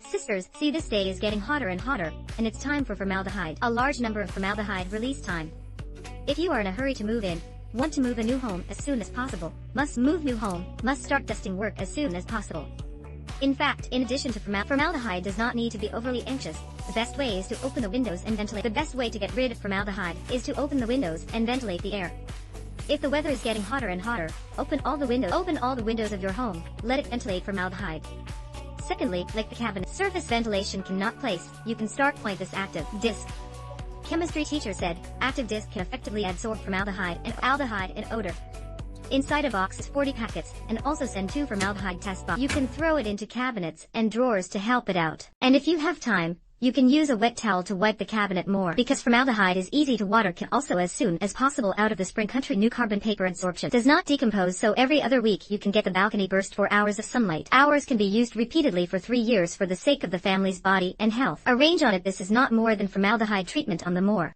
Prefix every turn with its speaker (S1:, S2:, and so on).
S1: Sisters, see, this day is getting hotter and hotter, and it's time for formaldehyde. A large number of formaldehyde release time. If you are in a hurry to move in, want to move a new home as soon as possible, must move new home, must start dusting work as soon as possible. In fact, in addition to formaldehyde does not need to be overly anxious. The best way is to open the windows and ventilate. The best way to get rid of formaldehyde is to open the windows and ventilate the air. If the weather is getting hotter and hotter, open all the windows of your home, let it ventilate formaldehyde. Secondly, like the cabinet, surface ventilation cannot place, you can start point this active disc. Chemistry teacher said, active disc can effectively absorb formaldehyde and aldehyde and odor. Inside a box is 40 packets, and also send 2 formaldehyde test boxes. You can throw it into cabinets and drawers to help it out. And if you have time, you can use a wet towel to wipe the cabinet more. Because formaldehyde is easy to water, can also as soon as possible out of the spring country. New carbon paper absorption does not decompose, so every other week you can get the balcony burst for hours of sunlight. Hours can be used repeatedly for 3 years for the sake of the family's body and health. Arrange on it. This is not more than formaldehyde treatment on the more.